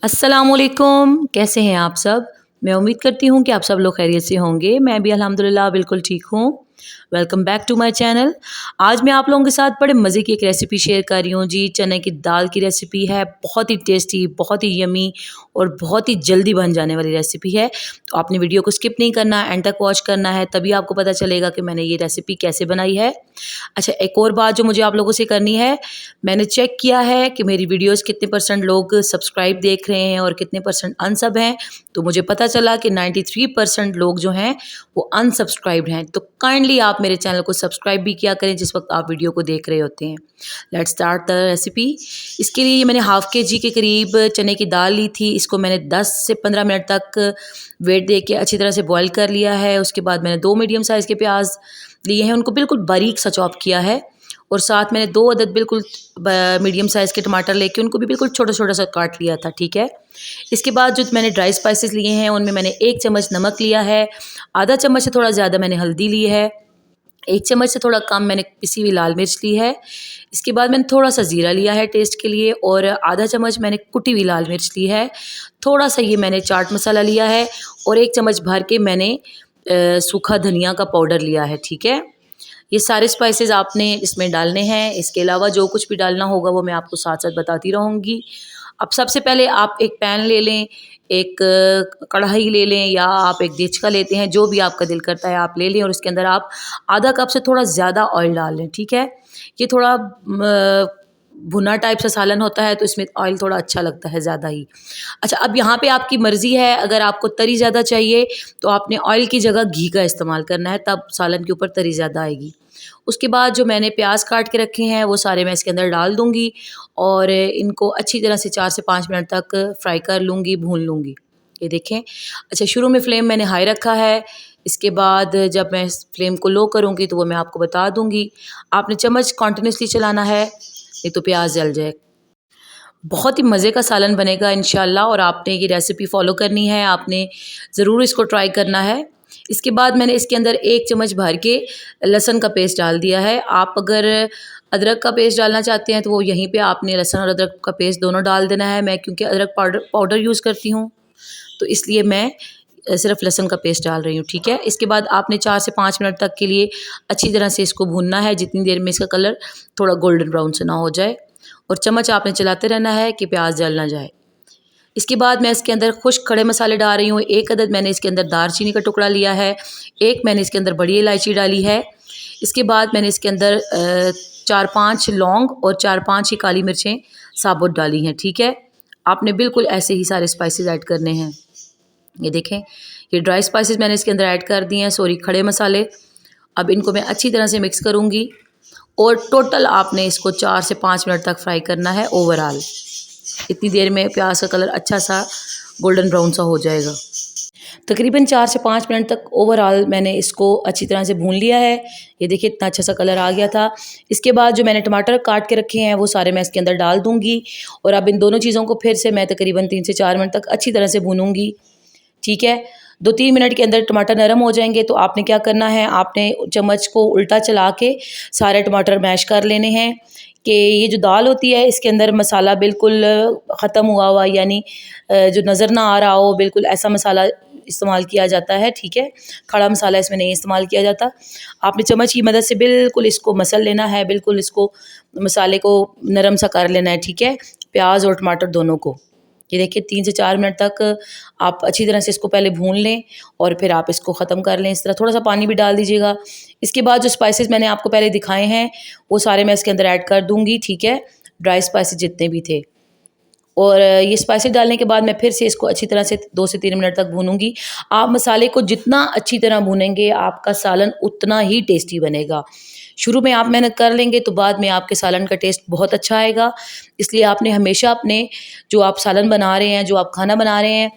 अस्सलामुअलैकुम, कैसे हैं आप सब? मैं उम्मीद करती हूँ कि आप सब लोग खैरियत से होंगे। मैं भी अल्हम्दुलिल्लाह बिल्कुल ठीक हूँ। Welcome back to my channel. आज मैं आप लोगों के साथ बड़े मज़े की एक रेसिपी शेयर कर रही हूँ जी। चने की दाल की रेसिपी है, बहुत ही टेस्टी, बहुत ही यम्मी और बहुत ही जल्दी बन जाने वाली रेसिपी है। तो आपने वीडियो को स्किप नहीं करना, एंड तक वॉच करना है, तभी आपको पता चलेगा कि मैंने ये रेसिपी कैसे बनाई है। अच्छा, एक और बात जो मुझे आप लोगों से करनी है, मैंने चेक किया है कि मेरी वीडियोस कितने परसेंट लोग सब्सक्राइब देख रहे हैं और कितने परसेंट अनसब हैं। तो मुझे पता चला कि 93% लोग जो हैं वो अनसब्सक्राइब्ड हैं। तो काइंडली आप मेरे चैनल को सब्सक्राइब भी किया करें जिस वक्त आप वीडियो को देख रहे होते हैं। Let's start the recipe. इसके लिए मैंने हाफ़ केजी के करीब चने की दाल ली थी। इसको मैंने 10 से 15 मिनट तक वेट दे के अच्छी तरह से बॉईल कर लिया है। उसके बाद मैंने 2 मीडियम साइज़ के प्याज लिए हैं, उनको बिल्कुल बारीक सा चॉप किया है। और साथ मैंने 2 अदद बिल्कुल मीडियम साइज़ के टमाटर लेके उनको भी बिल्कुल छोटा-छोटा सा काट लिया था, ठीक है। इसके बाद जो मैंने ड्राई स्पाइसेस लिए हैं उनमें मैंने 1 चम्मच नमक लिया है, आधा चम्मच से थोड़ा ज़्यादा मैंने हल्दी ली है, 1 चम्मच से थोड़ा कम मैंने पिसी हुई लाल मिर्च ली है। इसके बाद मैंने थोड़ा-सा ज़ीरा लिया है टेस्ट के लिए और आधा चम्मच मैंने कुटी हुई लाल मिर्च ली है। थोड़ा-सा ये मैंने चाट मसाला लिया है और 1 चम्मच भर के मैंने सूखा धनिया का पाउडर लिया है, ठीक है। ये सारे स्पाइसेस आपने इसमें डालने हैं। इसके अलावा जो कुछ भी डालना होगा वो मैं आपको साथ-साथ बताती रहूँगी। अब सबसे पहले आप एक पैन ले लें, एक कढ़ाई ले लें या आप एक देचका लेते हैं, जो भी आपका दिल करता है आप ले लें और उसके अंदर आप आधा कप से थोड़ा ज़्यादा ऑयल डाल लें, ठीक है। ये थोड़ा भुना टाइप सा सालन होता है तो इसमें ऑयल थोड़ा अच्छा लगता है ज़्यादा ही। अच्छा, अब यहाँ पे आपकी मर्ज़ी है, अगर आपको तरी ज़्यादा चाहिए तो आपने ऑयल की जगह घी का इस्तेमाल करना है, तब सालन के ऊपर तरी ज़्यादा आएगी। उसके बाद जो मैंने प्याज काट के रखे हैं वो सारे मैं इसके अंदर डाल दूँगी और इनको अच्छी तरह से 4 से 5 मिनट तक फ्राई कर लूँगी, भून लूँगी। ये देखें। अच्छा, शुरू में फ्लेम मैंने हाई रखा है। इसके बाद जब मैं इस फ्लेम को लो करूँगी तो वो मैं आपको बता दूँगी। आपने चम्मच कंटिन्यूअसली चलाना है, नहीं तो प्याज जल जाए। बहुत ही मज़े का सालन बनेगा इंशाल्लाह और आपने ये रेसिपी फ़ॉलो करनी है, आपने ज़रूर इसको ट्राई करना है। इसके बाद मैंने इसके अंदर 1 चम्मच भर के लहसुन का पेस्ट डाल दिया है। आप अगर अदरक का पेस्ट डालना चाहते हैं तो वो यहीं पे आपने लहसुन और अदरक का पेस्ट दोनों डाल देना है। मैं क्योंकि अदरक पाउडर यूज़ करती हूँ तो इसलिए मैं सिर्फ लहसुन का पेस्ट डाल रही हूँ, ठीक है। इसके बाद आपने 4 से 5 मिनट तक के लिए अच्छी तरह से इसको भूनना है, जितनी देर में इसका कलर थोड़ा गोल्डन ब्राउन से ना हो जाए और चम्मच आपने चलाते रहना है कि प्याज जल ना जाए। इसके बाद मैं इसके अंदर खुश्क खड़े मसाले डाल रही हूँ। 1 अदद मैंने इसके अंदर दालचीनी का टुकड़ा लिया है, 1 मैंने इसके अंदर बड़ी इलायची डाली है। इसके बाद मैंने इसके अंदर 4-5 लौंग और 4-5 ही काली मिर्चें साबुत डाली हैं, ठीक है। आपने बिल्कुल ऐसे ही सारे स्पाइसेस ऐड करने हैं। ये देखें, ये ड्राई स्पाइसेस मैंने इसके अंदर ऐड कर दिए हैं, सॉरी खड़े मसाले। अब इनको मैं अच्छी तरह से मिक्स करूँगी और टोटल आपने इसको 4 से 5 मिनट तक फ्राई करना है ओवरऑल। इतनी देर में प्याज का कलर अच्छा सा गोल्डन ब्राउन सा हो जाएगा। तकरीबन 4 से 5 मिनट तक ओवरऑल मैंने इसको अच्छी तरह से भून लिया है। ये देखिए इतना अच्छा सा कलर आ गया था। इसके बाद जो मैंने टमाटर काट के रखे हैं वो सारे मैं इसके अंदर डाल दूँगी और अब इन दोनों चीज़ों को फिर से मैं तकरीबन 3 से 4 मिनट तक अच्छी तरह से भूनूँगी, ठीक है। 2-3 मिनट के अंदर टमाटर नरम हो जाएंगे तो आपने क्या करना है, आपने चम्मच को उल्टा चला के सारे टमाटर मैश कर लेने हैं कि ये जो दाल होती है इसके अंदर मसाला बिल्कुल ख़त्म हुआ हुआ, यानी जो नज़र ना आ रहा हो, बिल्कुल ऐसा मसाला इस्तेमाल किया जाता है, ठीक है। खड़ा मसाला इसमें नहीं इस्तेमाल किया जाता। आपने चम्मच की मदद से बिल्कुल इसको मसल लेना है, बिल्कुल इसको मसाले को नरम सा कर लेना है, ठीक है, प्याज और टमाटर दोनों को। ये देखिए 3 से 4 मिनट तक आप अच्छी तरह से इसको पहले भून लें और फिर आप इसको ख़त्म कर लें। इस तरह थोड़ा सा पानी भी डाल दीजिएगा। इसके बाद जो स्पाइसेस मैंने आपको पहले दिखाए हैं वो सारे मैं इसके अंदर ऐड कर दूँगी, ठीक है, ड्राई स्पाइसेस जितने भी थे। और ये स्पाइसेस डालने के बाद मैं फिर से इसको अच्छी तरह से 2 से 3 मिनट तक भूनूंगी। आप मसाले को जितना अच्छी तरह भूनेंगे आपका सालन उतना ही टेस्टी बनेगा। शुरू में आप मेहनत कर लेंगे तो बाद में आपके सालन का टेस्ट बहुत अच्छा आएगा। इसलिए आपने हमेशा अपने जो आप सालन बना रहे हैं, जो आप खाना बना रहे हैं,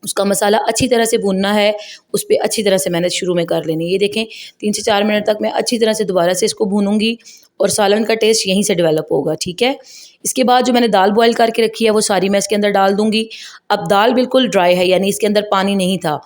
उसका मसाला अच्छी तरह से भूनना है, उस पे अच्छी तरह से मेहनत शुरू में कर लेनी है। ये देखें 3 से 4 मिनट तक मैं अच्छी तरह से दोबारा से इसको भूनूंगी और सालन का टेस्ट यहीं से डेवलप होगा, ठीक है। इसके बाद जो मैंने दाल बॉयल करके रखी है वो सारी मैं इसके अंदर डाल दूँगी। अब दाल बिल्कुल ड्राई है, यानी इसके अंदर पानी नहीं था।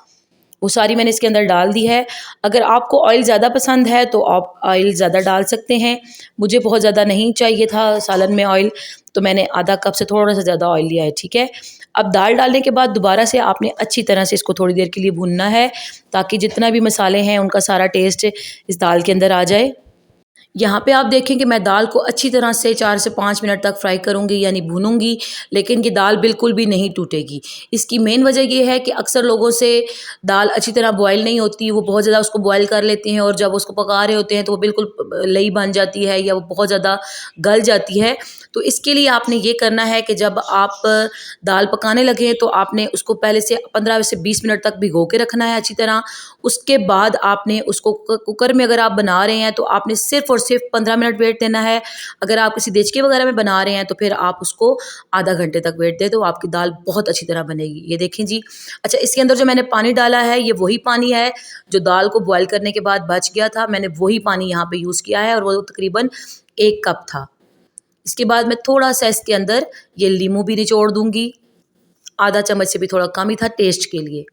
वो सारी मैंने इसके अंदर डाल दी है। अगर आपको ऑयल ज़्यादा पसंद है तो आप ऑयल ज़्यादा डाल सकते हैं। मुझे बहुत ज़्यादा नहीं चाहिए था सालन में ऑयल, तो मैंने आधा कप से थोड़ा सा ज़्यादा ऑयल लिया है, ठीक है। अब दाल डालने के बाद दोबारा से आपने अच्छी तरह से इसको थोड़ी देर के लिए भूनना है, ताकि जितना भी मसाले हैं उनका सारा टेस्ट इस दाल के अंदर आ जाए। यहाँ पे आप देखें कि मैं दाल को अच्छी तरह से 4 से 5 मिनट तक फ्राई करूँगी, यानी भूनूंगी, लेकिन ये दाल बिल्कुल भी नहीं टूटेगी। इसकी मेन वजह ये है कि अक्सर लोगों से दाल अच्छी तरह बॉयल नहीं होती, वो बहुत ज़्यादा उसको बॉयल कर लेते हैं और जब उसको पका रहे होते हैं तो वो बिल्कुल लई बन जाती है या वो बहुत ज़्यादा गल जाती है। तो इसके लिए आपने ये करना है कि जब आप दाल पकाने लगें तो आपने उसको पहले से 15 से 20 मिनट तक भिगो के रखना है अच्छी तरह। उसके बाद आपने उसको कुकर में अगर आप बना रहे हैं तो आपने सिर्फ़ और सिर्फ 15 मिनट वेट देना है। अगर आप किसी देचके वगैरह में बना रहे हैं तो फिर आप उसको आधा घंटे तक वेट दें, तो आपकी दाल बहुत अच्छी तरह बनेगी। ये देखें जी। अच्छा, इसके अंदर जो मैंने पानी डाला है ये वही पानी है जो दाल को बॉयल करने के बाद बच गया था। मैंने वही पानी यहाँ पे यूज़ किया है और वो तकरीबन 1 कप था। इसके बाद मैं थोड़ा सा इसके अंदर ये लीमू भी निचोड़ दूँगी, आधा चम्मच से भी थोड़ा कम ही था टेस्ट के लिए।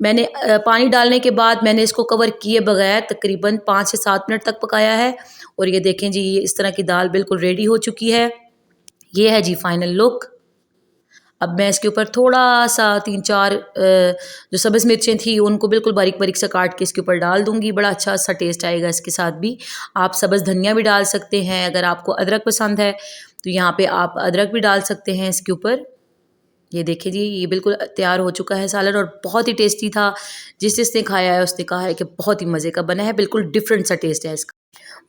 मैंने पानी डालने के बाद मैंने इसको कवर किए बगैर तकरीबन 5 से 7 मिनट तक पकाया है और ये देखें जी, ये इस तरह की दाल बिल्कुल रेडी हो चुकी है। ये है जी फाइनल लुक। अब मैं इसके ऊपर थोड़ा-सा 3-4 जो सब्ज़ मिर्चें थी उनको बिल्कुल बारीक-बारीक सा काट के इसके ऊपर डाल दूँगी। बड़ा अच्छा-सा टेस्ट आएगा इसके साथ भी। आप सब्ज़ धनिया भी डाल सकते हैं, अगर आपको अदरक पसंद है तो यहाँ पे आप अदरक भी डाल सकते हैं इसके ऊपर। ये देखिए जी, ये बिल्कुल तैयार हो चुका है सालन और बहुत ही टेस्टी था। जिसने खाया है उसने कहा है कि बहुत ही मज़े का बना है, बिल्कुल डिफरेंट सा टेस्ट है इसका।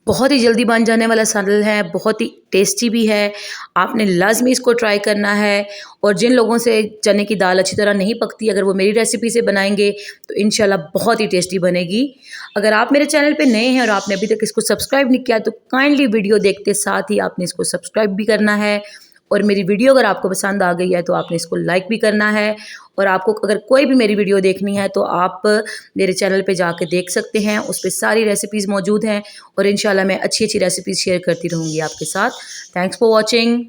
बहुत ही जल्दी बन जाने वाला सालन है, बहुत ही टेस्टी भी है। आपने लाज़मी इसको ट्राई करना है। और जिन लोगों से चने की दाल अच्छी तरह नहीं पकती, अगर वो मेरी रेसिपी से बनाएंगे तो इंशाल्लाह बहुत ही टेस्टी बनेगी। अगर आप मेरे चैनल पे नए हैं और आपने अभी तक इसको सब्सक्राइब नहीं किया तो काइंडली वीडियो देखते साथ ही आपने इसको सब्सक्राइब भी करना है। और मेरी वीडियो अगर आपको पसंद आ गई है तो आपने इसको लाइक भी करना है। और आपको अगर कोई भी मेरी वीडियो देखनी है तो आप मेरे चैनल पे जाके देख सकते हैं, उस पे सारी रेसिपीज़ मौजूद हैं और इंशाल्लाह मैं अच्छी-अच्छी रेसिपीज़ शेयर करती रहूँगी आपके साथ। Thanks for watching.